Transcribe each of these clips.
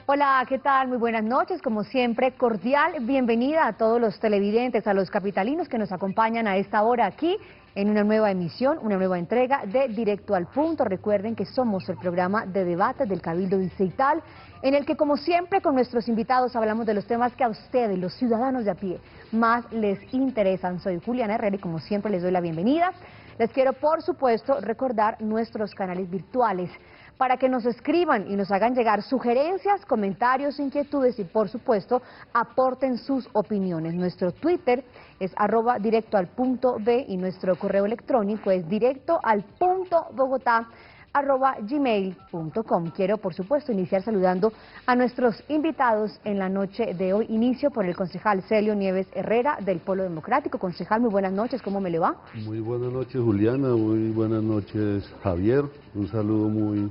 Hola, ¿qué tal? Muy buenas noches. Como siempre, cordial bienvenida a todos los televidentes, a los capitalinos que nos acompañan a esta hora aquí en una nueva emisión, una nueva entrega de Directo al Punto. Recuerden que somos el programa de debate del Cabildo Distrital, en el que, como siempre, con nuestros invitados hablamos de los temas que a ustedes, los ciudadanos de a pie, más les interesan. Soy Juliana Herrera y, como siempre, les doy la bienvenida. Les quiero, por supuesto, recordar nuestros canales virtuales, para que nos escriban y nos hagan llegar sugerencias, comentarios, inquietudes y, por supuesto, aporten sus opiniones. Nuestro Twitter es @directoalpuntob y nuestro correo electrónico es directoalpuntobogotá@gmail.com. Quiero, por supuesto, iniciar saludando a nuestros invitados en la noche de hoy. Inicio por el concejal Celio Nieves Herrera del Polo Democrático. Concejal, muy buenas noches, ¿cómo me le va? Muy buenas noches, Juliana, muy buenas noches, Javier. Un saludo muy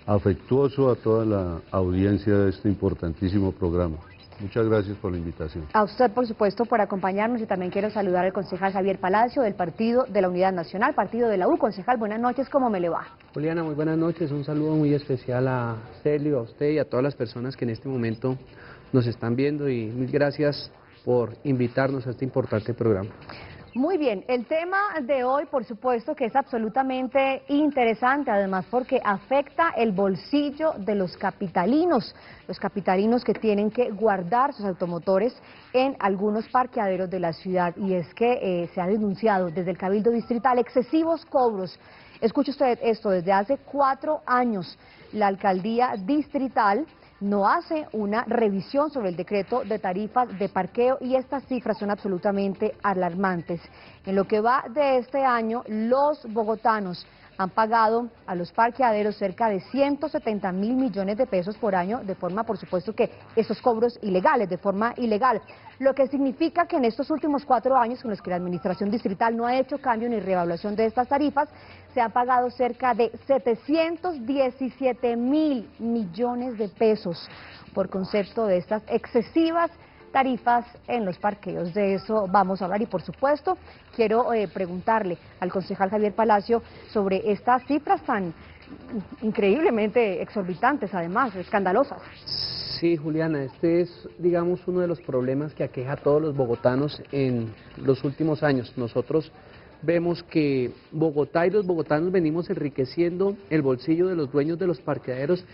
afectuoso a toda la audiencia de este importantísimo programa. Muchas gracias por la invitación. A usted, por supuesto, por acompañarnos, y también quiero saludar al concejal Javier Palacio del Partido de la Unidad Nacional, Partido de la U. Concejal, buenas noches, ¿cómo me le va? Juliana, muy buenas noches, un saludo muy especial a Celio, a usted y a todas las personas que en este momento nos están viendo, y mil gracias por invitarnos a este importante programa. Muy bien, el tema de hoy, por supuesto, que es absolutamente interesante, además porque afecta el bolsillo de los capitalinos que tienen que guardar sus automotores en algunos parqueaderos de la ciudad, y es que se ha denunciado desde el Cabildo Distrital excesivos cobros. Escuche usted esto, desde hace 4 años la Alcaldía Distrital no hace una revisión sobre el decreto de tarifas de parqueo, y estas cifras son absolutamente alarmantes. En lo que va de este año, los bogotanos han pagado a los parqueaderos cerca de 170.000 millones de pesos por año, de forma, por supuesto, que esos cobros ilegales, de forma ilegal, lo que significa que en estos últimos 4 años, con los que la administración distrital no ha hecho cambio ni reevaluación de estas tarifas, se han pagado cerca de 717.000 millones de pesos por concepto de estas excesivas tarifas en los parqueos. De eso vamos a hablar, y por supuesto quiero preguntarle al concejal Javier Palacio sobre estas cifras tan increíblemente exorbitantes, además escandalosas. Sí, Juliana, este es, digamos, uno de los problemas que aqueja a todos los bogotanos en los últimos años. Nosotros vemos que Bogotá y los bogotanos venimos enriqueciendo el bolsillo de los dueños de los parqueaderos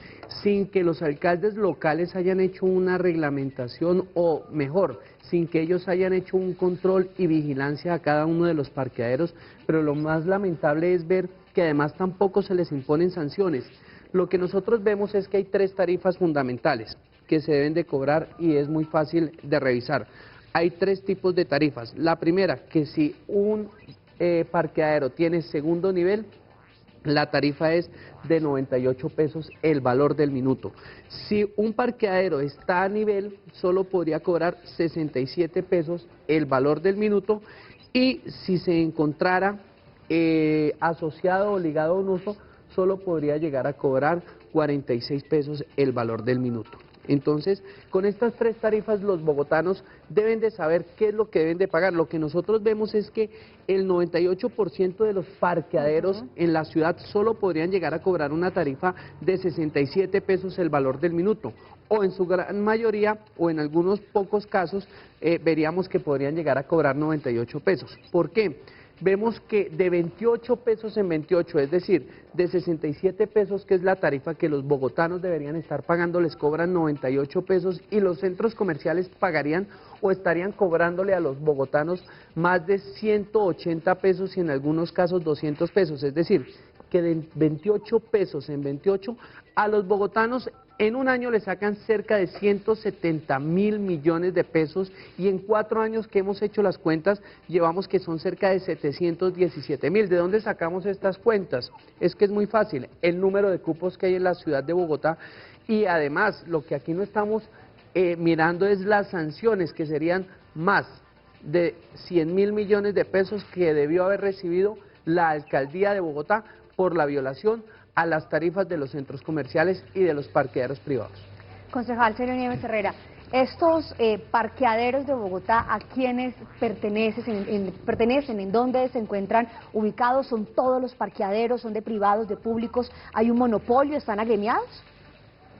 sin que los alcaldes locales hayan hecho una reglamentación, o mejor, sin que ellos hayan hecho un control y vigilancia a cada uno de los parqueaderos. Pero lo más lamentable es ver que además tampoco se les imponen sanciones. Lo que nosotros vemos es que hay 3 tarifas fundamentales que se deben de cobrar, y es muy fácil de revisar. Hay 3 tipos de tarifas. La primera, que si un parqueadero tiene segundo nivel, la tarifa es de 98 pesos el valor del minuto. Si un parqueadero está a nivel, solo podría cobrar 67 pesos el valor del minuto, y si se encontrara asociado o ligado a un uso, solo podría llegar a cobrar 46 pesos el valor del minuto. Entonces, con estas 3 tarifas, los bogotanos deben de saber qué es lo que deben de pagar. Lo que nosotros vemos es que el 98% de los parqueaderos en la ciudad solo podrían llegar a cobrar una tarifa de 67 pesos el valor del minuto, o en su gran mayoría, o en algunos pocos casos, veríamos que podrían llegar a cobrar 98 pesos. ¿Por qué? Vemos que de 28 pesos en 28, es decir, de 67 pesos, que es la tarifa que los bogotanos deberían estar pagando, les cobran 98 pesos, y los centros comerciales pagarían o estarían cobrándole a los bogotanos más de 180 pesos y en algunos casos 200 pesos, es decir, que de 28 pesos en 28, a los bogotanos en un año le sacan cerca de 170.000 millones de pesos, y en 4 años que hemos hecho las cuentas, llevamos que son cerca de 717.000. ¿De dónde sacamos estas cuentas? Es que es muy fácil, el número de cupos que hay en la ciudad de Bogotá, y además lo que aquí no estamos mirando es las sanciones, que serían más de 100.000 millones de pesos que debió haber recibido la alcaldía de Bogotá por la violación a las tarifas de los centros comerciales y de los parqueaderos privados. Concejal Celio Nieves Herrera, estos parqueaderos de Bogotá, ¿a quiénes pertenecen? ¿En dónde se encuentran ubicados? ¿Son todos los parqueaderos? ¿Son de privados, de públicos? ¿Hay un monopolio? ¿Están agremiados?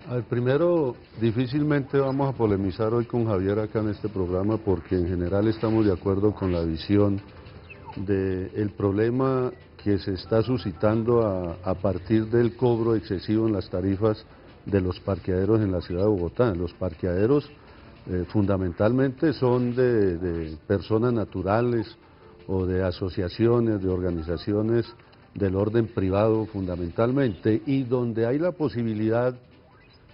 A ver, primero, difícilmente vamos a polemizar hoy con Javier acá en este programa porque en general estamos de acuerdo con la visión del problema que se está suscitando a partir del cobro excesivo en las tarifas de los parqueaderos en la ciudad de Bogotá. Los parqueaderos fundamentalmente son de personas naturales o de asociaciones, de organizaciones del orden privado fundamentalmente, y donde hay la posibilidad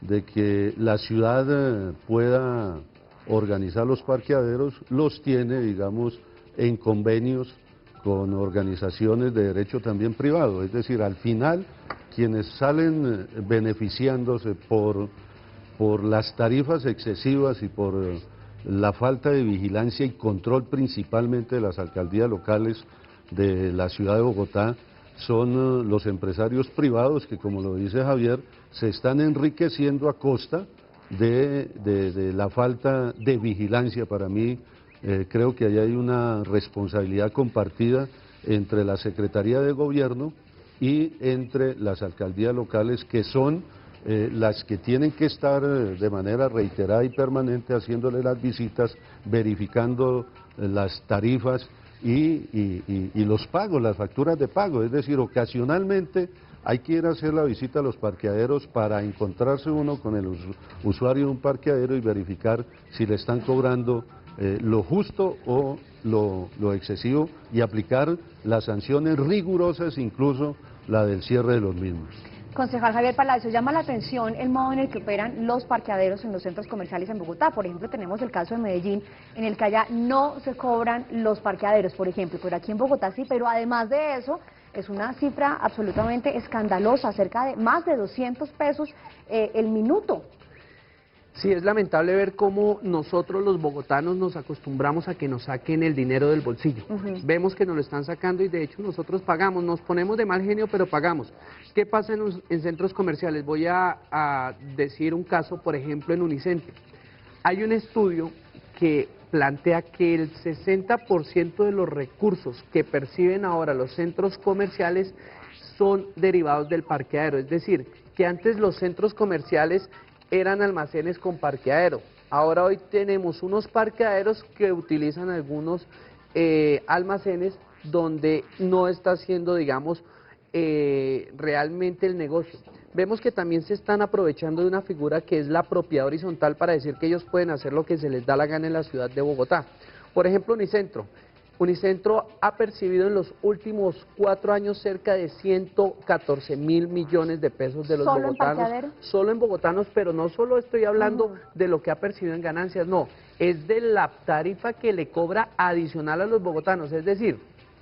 de que la ciudad pueda organizar los parqueaderos, los tiene, digamos, en convenios con organizaciones de derecho también privado. Es decir, al final, quienes salen beneficiándose por las tarifas excesivas y por la falta de vigilancia y control principalmente de las alcaldías locales de la ciudad de Bogotá, son los empresarios privados que, como lo dice Javier, se están enriqueciendo a costa de la falta de vigilancia. Para mí, creo que ahí hay una responsabilidad compartida entre la Secretaría de Gobierno y entre las alcaldías locales, que son las que tienen que estar de manera reiterada y permanente haciéndole las visitas, verificando las tarifas y los pagos, las facturas de pago. Es decir, ocasionalmente hay que ir a hacer la visita a los parqueaderos para encontrarse uno con el usuario de un parqueadero y verificar si le están cobrando lo justo o lo excesivo, y aplicar las sanciones rigurosas, incluso la del cierre de los mismos. Concejal Javier Palacio, llama la atención el modo en el que operan los parqueaderos en los centros comerciales en Bogotá. Por ejemplo, tenemos el caso de Medellín, en el que allá no se cobran los parqueaderos, por ejemplo, pero aquí en Bogotá sí. Pero además de eso, es una cifra absolutamente escandalosa, cerca de más de 200 pesos el minuto. Sí, es lamentable ver cómo nosotros los bogotanos nos acostumbramos a que nos saquen el dinero del bolsillo. Vemos que nos lo están sacando y de hecho nosotros pagamos, nos ponemos de mal genio pero pagamos. ¿Qué pasa en centros comerciales? Voy a decir un caso, por ejemplo, en Unicentro. Hay un estudio que plantea que el 60% de los recursos que perciben ahora los centros comerciales son derivados del parqueadero, es decir, que antes los centros comerciales eran almacenes con parqueadero. Ahora hoy tenemos unos parqueaderos que utilizan algunos almacenes donde no está haciendo, digamos, realmente el negocio. Vemos que también se están aprovechando de una figura que es la propiedad horizontal para decir que ellos pueden hacer lo que se les da la gana en la ciudad de Bogotá. Por ejemplo, Unicentro ha percibido en los últimos 4 años cerca de 114.000 millones de pesos de los bogotanos. Solo en bogotanos, pero no solo estoy hablando de lo que ha percibido en ganancias, no, es de la tarifa que le cobra adicional a los bogotanos, es decir,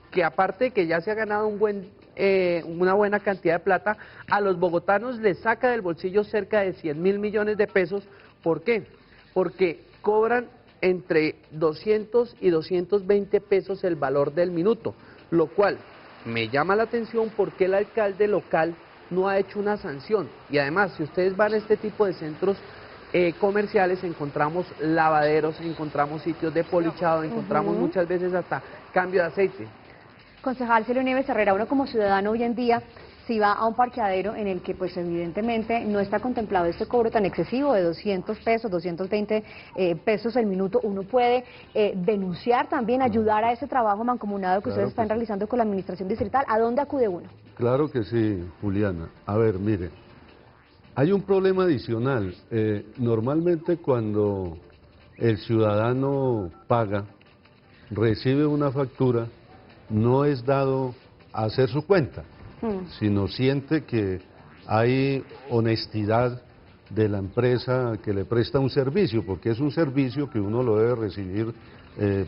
que aparte de que ya se ha ganado una buena cantidad de plata, a los bogotanos les saca del bolsillo cerca de 100.000 millones de pesos. ¿Por qué? Porque cobran entre 200 y 220 pesos el valor del minuto, lo cual me llama la atención porque el alcalde local no ha hecho una sanción. Y además, si ustedes van a este tipo de centros comerciales, encontramos lavaderos, encontramos sitios de polichado, encontramos muchas veces hasta cambio de aceite. Concejal Celio Nieves Herrera, uno como ciudadano hoy en día, si va a un parqueadero en el que pues evidentemente no está contemplado este cobro tan excesivo de 200 pesos, 220 pesos el minuto, uno puede denunciar también, ayudar a ese trabajo mancomunado que ustedes están realizando con la administración distrital. ¿A dónde acude uno? Claro que sí, Juliana. A ver, mire, hay un problema adicional. Normalmente cuando el ciudadano paga, recibe una factura, no es dado a hacer su cuenta, sino siente que hay honestidad de la empresa que le presta un servicio, porque es un servicio que uno lo debe recibir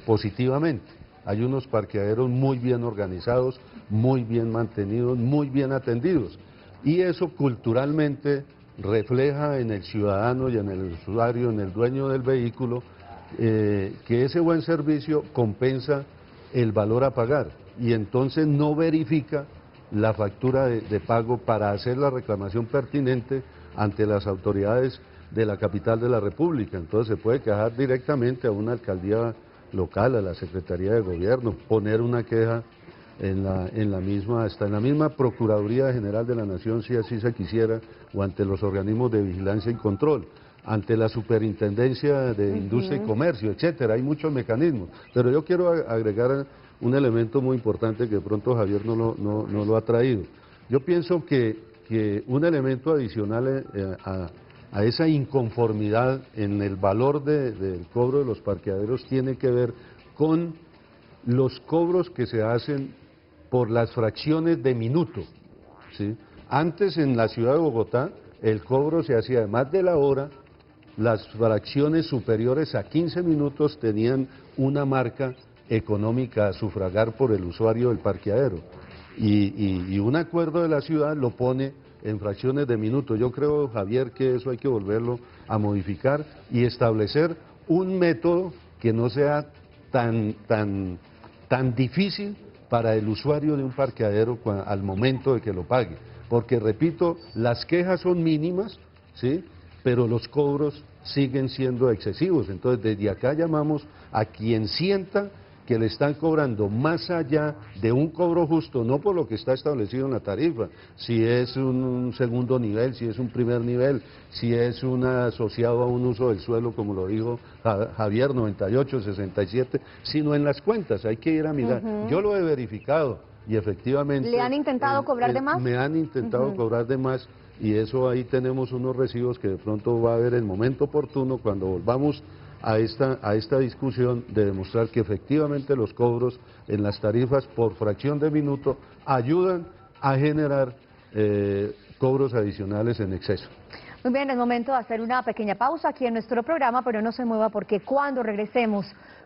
positivamente. Hay unos parqueaderos muy bien organizados, muy bien mantenidos, muy bien atendidos, y eso culturalmente refleja en el ciudadano y en el usuario, en el dueño del vehículo, que ese buen servicio compensa el valor a pagar, y entonces no verifica la factura de pago para hacer la reclamación pertinente ante las autoridades de la capital de la República. Entonces se puede quejar directamente a una alcaldía local, a la Secretaría de Gobierno, poner una queja hasta en la misma Procuraduría General de la Nación, si así se quisiera, o ante los organismos de vigilancia y control, ante la Superintendencia de Industria y Comercio, etcétera. Hay muchos mecanismos, pero yo quiero agregar un elemento muy importante que de pronto Javier no lo ha traído. Yo pienso que un elemento adicional a esa inconformidad en el valor del cobro de los parqueaderos tiene que ver con los cobros que se hacen por las fracciones de minuto, ¿sí? Antes en la ciudad de Bogotá el cobro se hacía además de la hora, las fracciones superiores a 15 minutos tenían una marca económica a sufragar por el usuario del parqueadero y un acuerdo de la ciudad lo pone en fracciones de minuto. Yo creo, Javier, que eso hay que volverlo a modificar y establecer un método que no sea tan difícil para el usuario de un parqueadero al momento de que lo pague, porque repito, las quejas son mínimas, ¿sí?, pero los cobros siguen siendo excesivos. Entonces desde acá llamamos a quien sienta que le están cobrando más allá de un cobro justo, no por lo que está establecido en la tarifa, si es un segundo nivel, si es un primer nivel, si es asociado a un uso del suelo, como lo dijo Javier, 98, 67, sino en las cuentas, hay que ir a mirar. Yo lo he verificado y efectivamente... ¿Le han intentado cobrar de más? Me han intentado cobrar de más y eso ahí tenemos unos recibos que de pronto va a haber el momento oportuno cuando volvamos a esta discusión de demostrar que efectivamente los cobros en las tarifas por fracción de minuto ayudan a generar cobros adicionales en exceso. Muy bien, es momento de hacer una pequeña pausa aquí en nuestro programa, pero no se mueva porque cuando regresemos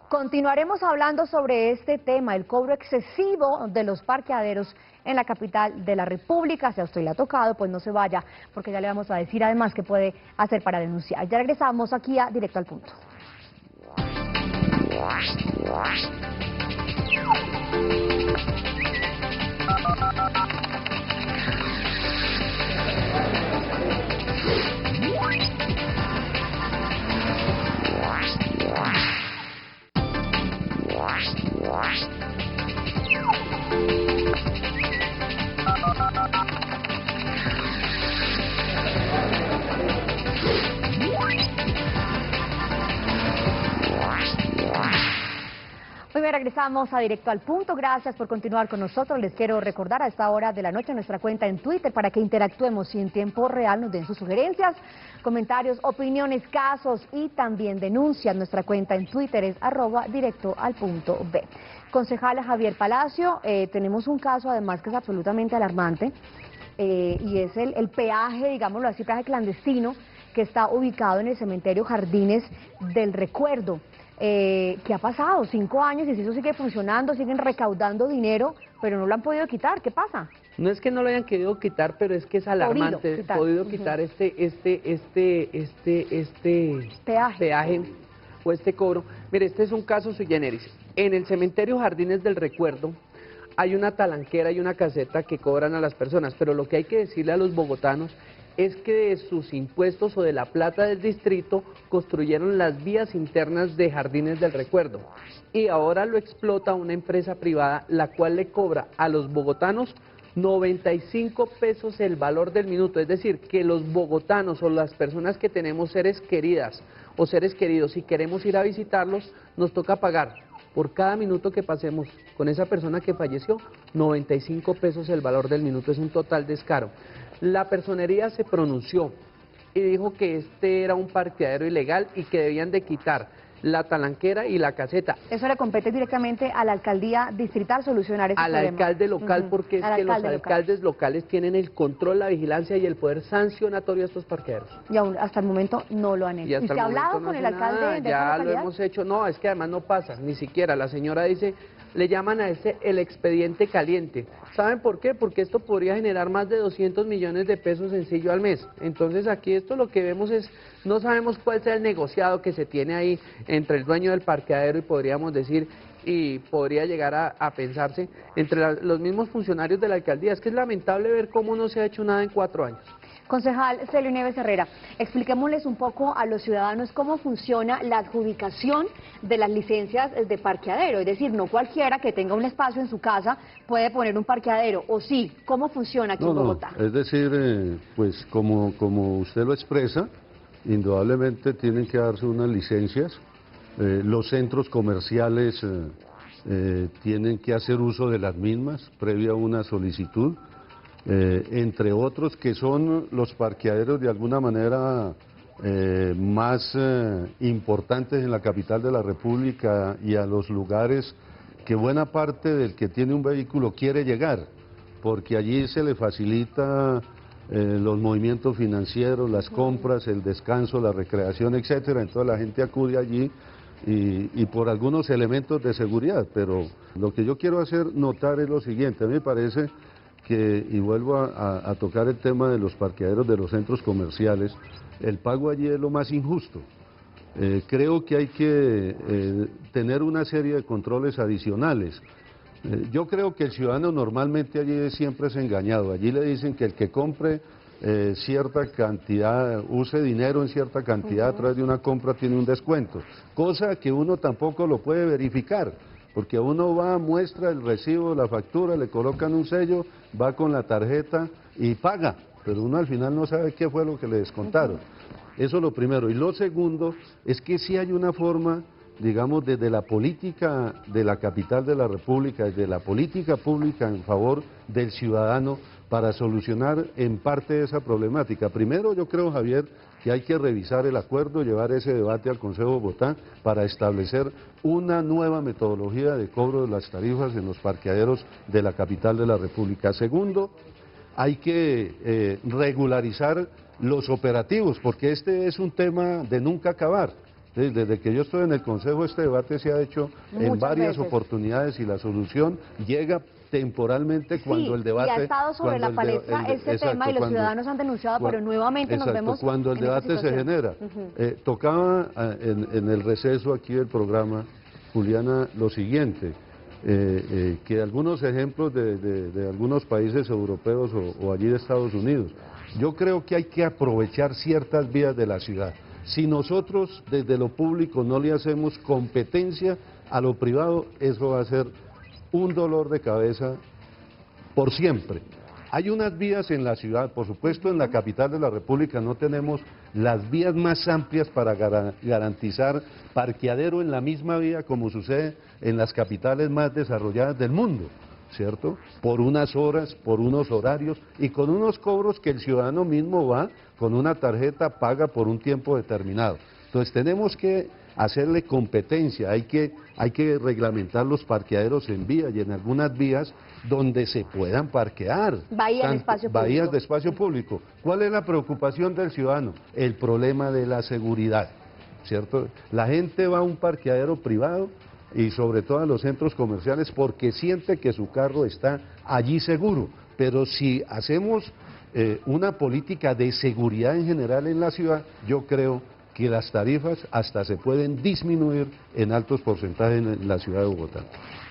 continuaremos hablando sobre este tema, el cobro excesivo de los parqueaderos en la capital de la República. Si a usted le ha tocado, pues no se vaya, porque ya le vamos a decir además qué puede hacer para denunciar. Ya regresamos aquí a Directo al Punto. Muy bien, regresamos a Directo al Punto. Gracias por continuar con nosotros. Les quiero recordar a esta hora de la noche nuestra cuenta en Twitter para que interactuemos y en tiempo real nos den sus sugerencias, comentarios, opiniones, casos y también denuncias. Nuestra cuenta en Twitter es @directoalpuntob. Concejal Javier Palacio, tenemos un caso además que es absolutamente alarmante y es el peaje, digámoslo así, peaje clandestino que está ubicado en el cementerio Jardines del Recuerdo. ¿Qué ha pasado? 5 años y si eso sigue funcionando, siguen recaudando dinero, pero no lo han podido quitar. ¿Qué pasa? No es que no lo hayan querido quitar, pero es que es alarmante. Podido quitar este peaje o este cobro. Mire, este es un caso sui generis. En el cementerio Jardines del Recuerdo hay una talanquera y una caseta que cobran a las personas, pero lo que hay que decirle a los bogotanos es que de sus impuestos o de la plata del distrito construyeron las vías internas de Jardines del Recuerdo y ahora lo explota una empresa privada, la cual le cobra a los bogotanos 95 pesos el valor del minuto, es decir, que los bogotanos o las personas que tenemos seres queridas o seres queridos y queremos ir a visitarlos, nos toca pagar por cada minuto que pasemos con esa persona que falleció, 95 pesos el valor del minuto, es un total descaro. La personería se pronunció y dijo que este era un parqueadero ilegal y que debían de quitar la talanquera y la caseta. Eso le compete directamente a la alcaldía distrital solucionar ese problema. Al alcalde local, porque es que los alcaldes locales tienen el control, la vigilancia y el poder sancionatorio a estos parqueaderos. Y aún hasta el momento no lo han hecho. ¿Y usted ha hablado con el alcalde de esa localidad? Ya lo hemos hecho, no, es que además no pasa, ni siquiera. La señora dice, le llaman a ese el expediente caliente. ¿Saben por qué? Porque esto podría generar más de 200 millones de pesos sencillo al mes. Entonces aquí esto lo que vemos es, no sabemos cuál sea el negociado que se tiene ahí entre el dueño del parqueadero y podríamos decir, y podría llegar a pensarse entre los mismos funcionarios de la alcaldía. Es que es lamentable ver cómo no se ha hecho nada en 4 años. Concejal Celio Nieves Herrera, expliquémosles un poco a los ciudadanos cómo funciona la adjudicación de las licencias de parqueadero, es decir, no cualquiera que tenga un espacio en su casa puede poner un parqueadero, o sí, ¿cómo funciona aquí en Bogotá? Es decir, pues como usted lo expresa, indudablemente tienen que darse unas licencias, los centros comerciales tienen que hacer uso de las mismas previa una solicitud, entre otros que son los parqueaderos de alguna manera más importantes en la capital de la República y a los lugares que buena parte del que tiene un vehículo quiere llegar, porque allí se le facilita los movimientos financieros, las compras, el descanso, la recreación, etcétera. Entonces la gente acude allí y por algunos elementos de seguridad, pero lo que yo quiero hacer notar es lo siguiente. A mí me parece que, y vuelvo a tocar el tema de los parqueaderos de los centros comerciales, el pago allí es lo más injusto. Creo que hay que tener una serie de controles adicionales. Yo creo que el ciudadano normalmente allí siempre es engañado. Allí le dicen que el que compre cierta cantidad, use dinero en cierta cantidad a través de una compra tiene un descuento, cosa que uno tampoco lo puede verificar, porque uno va, muestra el recibo, la factura, le colocan un sello, va con la tarjeta y paga, pero uno al final no sabe qué fue lo que le descontaron. Eso es lo primero. Y lo segundo es que sí hay una forma, digamos, desde la política de la capital de la República, desde la política pública en favor del ciudadano, para solucionar en parte esa problemática. Primero, yo creo, Javier, que hay que revisar el acuerdo, llevar ese debate al Consejo de Bogotá para establecer una nueva metodología de cobro de las tarifas en los parqueaderos de la capital de la República. Segundo, hay que regularizar los operativos, porque este es un tema de nunca acabar. Desde que yo estoy en el Consejo, este debate se ha hecho en varias oportunidades y la solución llega temporalmente cuando el debate... y ha estado sobre la palestra este tema y los ciudadanos han denunciado, pero nuevamente nos vemos cuando el debate se genera. Tocaba en el receso aquí del programa, Juliana, lo siguiente, que algunos ejemplos de algunos países europeos o allí de Estados Unidos, yo creo que hay que aprovechar ciertas vías de la ciudad. Si nosotros desde lo público no le hacemos competencia a lo privado, eso va a ser un dolor de cabeza por siempre. Hay unas vías en la ciudad, por supuesto en la capital de la República no tenemos las vías más amplias para garantizar parqueadero en la misma vía como sucede en las capitales más desarrolladas del mundo, ¿cierto? Por unas horas, por unos horarios y con unos cobros que el ciudadano mismo va con una tarjeta, paga por un tiempo determinado. Entonces tenemos que hacerle competencia, hay que reglamentar los parqueaderos en vía y en algunas vías donde se puedan parquear. Bahías de espacio público. ¿Cuál es la preocupación del ciudadano? El problema de la seguridad, ¿cierto? La gente va a un parqueadero privado y sobre todo a los centros comerciales porque siente que su carro está allí seguro, pero si hacemos una política de seguridad en general en la ciudad, yo creo que las tarifas hasta se pueden disminuir en altos porcentajes en la ciudad de Bogotá.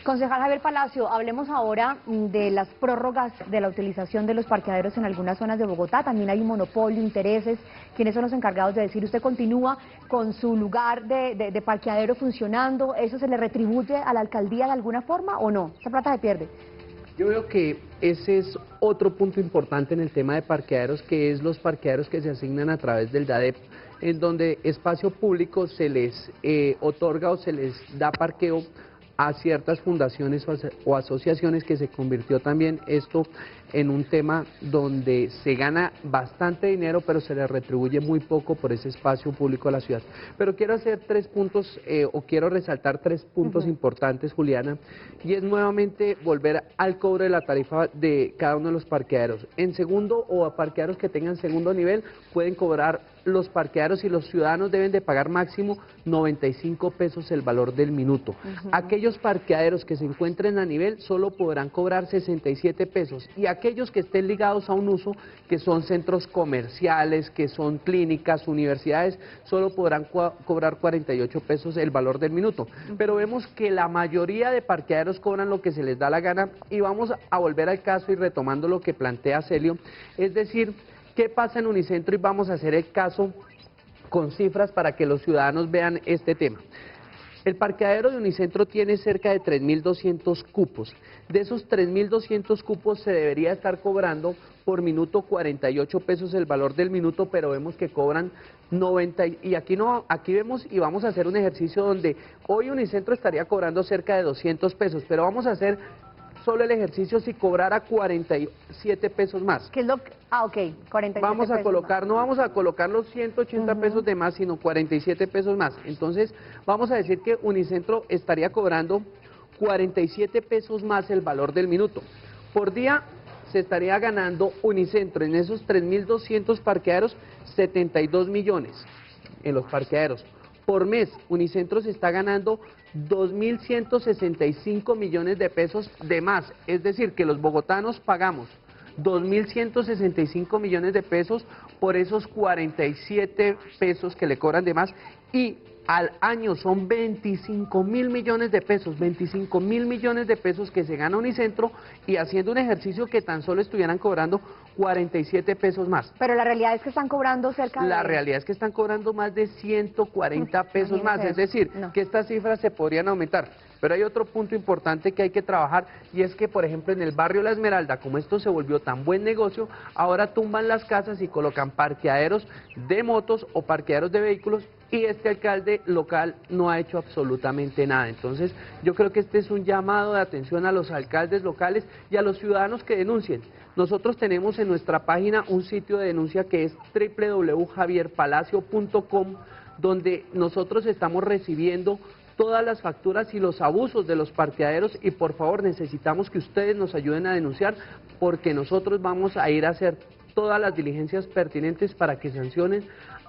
Concejal Javier Palacio, hablemos ahora de las prórrogas de la utilización de los parqueaderos en algunas zonas de Bogotá. También hay un monopolio, intereses. ¿Quiénes son los encargados de decir usted continúa con su lugar de parqueadero funcionando? ¿Eso se le retribuye a la alcaldía de alguna forma o no? ¿Esa plata se pierde? Yo veo que ese es otro punto importante en el tema de parqueaderos, que es los parqueaderos que se asignan a través del DADEP, en donde espacio público se les otorga o se les da parqueo a ciertas fundaciones o asociaciones, que se convirtió también esto en un tema donde se gana bastante dinero, pero se le retribuye muy poco por ese espacio público a la ciudad. Pero quiero hacer tres puntos, o quiero resaltar tres puntos importantes, Juliana, y es nuevamente volver al cobro de la tarifa de cada uno de los parqueaderos. En segundo, o a parqueaderos que tengan segundo nivel, pueden cobrar los parqueaderos y los ciudadanos deben de pagar máximo 95 pesos el valor del minuto. Aquellos parqueaderos que se encuentren a nivel solo podrán cobrar 67 pesos y aquellos que estén ligados a un uso, que son centros comerciales, que son clínicas, universidades, solo podrán cobrar 48 pesos el valor del minuto. Pero vemos que la mayoría de parqueaderos cobran lo que se les da la gana y vamos a volver al caso y retomando lo que plantea Celio, es decir, ¿Qué pasa en Unicentro? Y vamos a hacer el caso con cifras para que los ciudadanos vean este tema. El parqueadero de Unicentro tiene cerca de 3.200 cupos. De esos 3.200 cupos se debería estar cobrando por minuto 48 pesos el valor del minuto, pero vemos que cobran 90, y aquí vemos y vamos a hacer un ejercicio donde hoy Unicentro estaría cobrando cerca de 200 pesos, pero vamos a hacer solo el ejercicio si cobrara 47 pesos más. ¿Qué es lo que? Ah, ok, 47 vamos a pesos colocar, más. no vamos a colocar los 180 pesos de más, sino 47 pesos más. Entonces, vamos a decir que Unicentro estaría cobrando 47 pesos más el valor del minuto. Por día se estaría ganando Unicentro en esos 3.200 parqueaderos 72 millones en los parqueaderos. Por mes, Unicentro se está ganando 2.165 millones de pesos de más. Es decir, que los bogotanos pagamos 2.165 millones de pesos por esos 47 pesos que le cobran de más, y al año son 25.000 millones de pesos, 25.000 millones de pesos que se gana Unicentro, y haciendo un ejercicio que tan solo estuvieran cobrando 47 pesos más. Pero la realidad es que están cobrando cerca de... La realidad es que están cobrando más de 140 pesos más, es decir, que estas cifras se podrían aumentar. Pero hay otro punto importante que hay que trabajar, y es que, por ejemplo, en el barrio La Esmeralda, como esto se volvió tan buen negocio, ahora tumban las casas y colocan parqueaderos de motos o parqueaderos de vehículos, y este alcalde local no ha hecho absolutamente nada. Entonces, yo creo que este es un llamado de atención a los alcaldes locales y a los ciudadanos que denuncien. Nosotros tenemos en nuestra página un sitio de denuncia que es www.javierpalacio.com, donde nosotros estamos recibiendo todas las facturas y los abusos de los parqueaderos, y por favor necesitamos que ustedes nos ayuden a denunciar, porque nosotros vamos a ir a hacer todas las diligencias pertinentes para que sancionen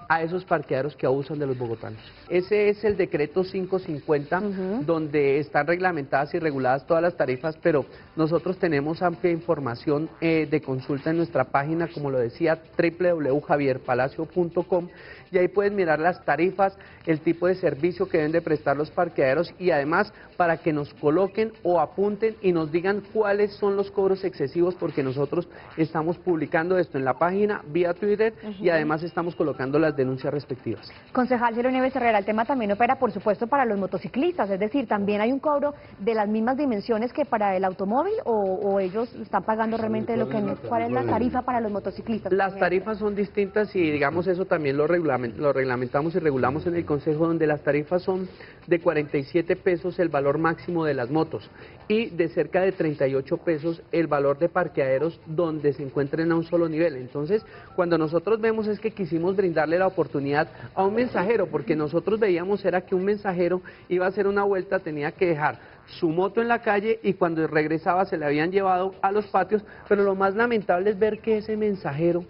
a esos parqueaderos que abusan de los bogotanos. Ese es el decreto 550, donde están reglamentadas y reguladas todas las tarifas, pero nosotros tenemos amplia información de consulta en nuestra página, como lo decía, www.javierpalacio.com, y ahí pueden mirar las tarifas, el tipo de servicio que deben de prestar los parqueaderos, y además para que nos coloquen o apunten y nos digan cuáles son los cobros excesivos, porque nosotros estamos publicando esto en la página vía Twitter, y además estamos colocando las denuncias respectivas. Concejal Ciro Nieves Herrera, el tema también opera, por supuesto, para los motociclistas, es decir, también hay un cobro de las mismas dimensiones que para el automóvil, o ellos están pagando realmente lo que... ¿Cuál es la tarifa para los motociclistas? Las tarifas son distintas, y digamos eso también lo reglamentamos y regulamos en el Consejo, donde las tarifas son de 47 pesos el valor máximo de las motos, y de cerca de 38 pesos el valor de parqueaderos donde se encuentren a un solo nivel. Entonces, cuando nosotros vemos es que quisimos brindarle la oportunidad a un mensajero, porque nosotros veíamos era que un mensajero iba a hacer una vuelta, tenía que dejar su moto en la calle, y cuando regresaba se le habían llevado a los patios, pero lo más lamentable es ver que ese mensajero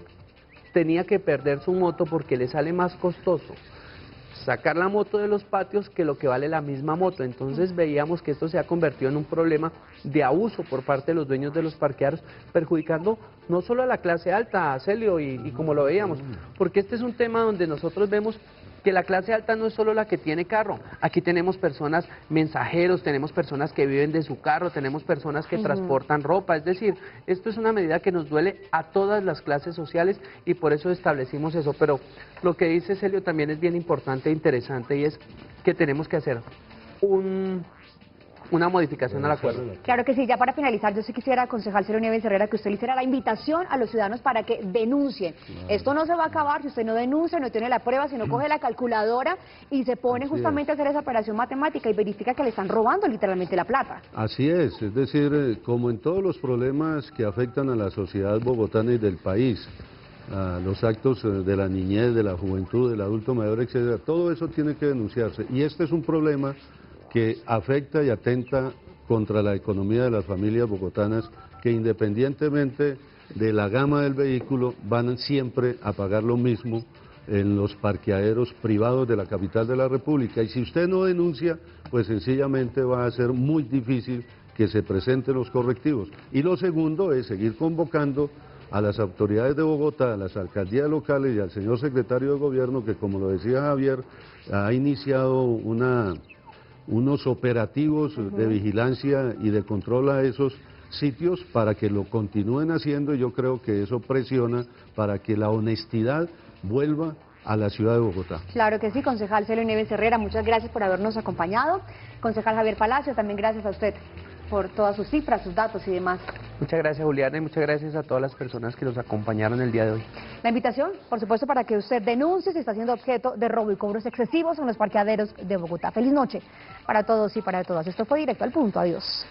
tenía que perder su moto porque le sale más costoso sacar la moto de los patios que lo que vale la misma moto. Entonces veíamos que esto se ha convertido en un problema de abuso por parte de los dueños de los parqueaderos, perjudicando no solo a la clase alta, a Celio, y como lo veíamos, porque este es un tema donde nosotros vemos que la clase alta no es solo la que tiene carro. Aquí tenemos personas mensajeros, tenemos personas que viven de su carro, tenemos personas que transportan ropa. Es decir, esto es una medida que nos duele a todas las clases sociales, y por eso establecimos eso. Pero lo que dice Celio también es bien importante e interesante, y es que tenemos que hacer una modificación al acuerdo. Claro que sí. Ya para finalizar, yo sí quisiera, concejal Ciro Nieves Herrera, que usted le hiciera la invitación a los ciudadanos para que denuncien. Esto no se va a acabar si usted no denuncia, no tiene la prueba, sino coge la calculadora y se pone justamente a hacer esa operación matemática y verifica que le están robando literalmente la plata. Así es decir, como en todos los problemas que afectan a la sociedad bogotana y del país, a los actos de la niñez, de la juventud, del adulto mayor, etcétera, todo eso tiene que denunciarse, y este es un problema que afecta y atenta contra la economía de las familias bogotanas, que independientemente de la gama del vehículo van siempre a pagar lo mismo en los parqueaderos privados de la capital de la República, y si usted no denuncia, pues sencillamente va a ser muy difícil que se presenten los correctivos. Y lo segundo es seguir convocando a las autoridades de Bogotá, a las alcaldías locales y al señor secretario de Gobierno, que, como lo decía Javier, ha iniciado unos operativos de vigilancia y de control a esos sitios para que lo continúen haciendo, y yo creo que eso presiona para que la honestidad vuelva a la ciudad de Bogotá. Claro que sí, concejal Celio Nieves Herrera, muchas gracias por habernos acompañado. Concejal Javier Palacio, también gracias a usted por todas sus cifras, sus datos y demás. Muchas gracias, Juliana, y muchas gracias a todas las personas que nos acompañaron el día de hoy. La invitación, por supuesto, para que usted denuncie si está siendo objeto de robo y cobros excesivos en los parqueaderos de Bogotá. Feliz noche para todos y para todas. Esto fue Directo al Punto. Adiós.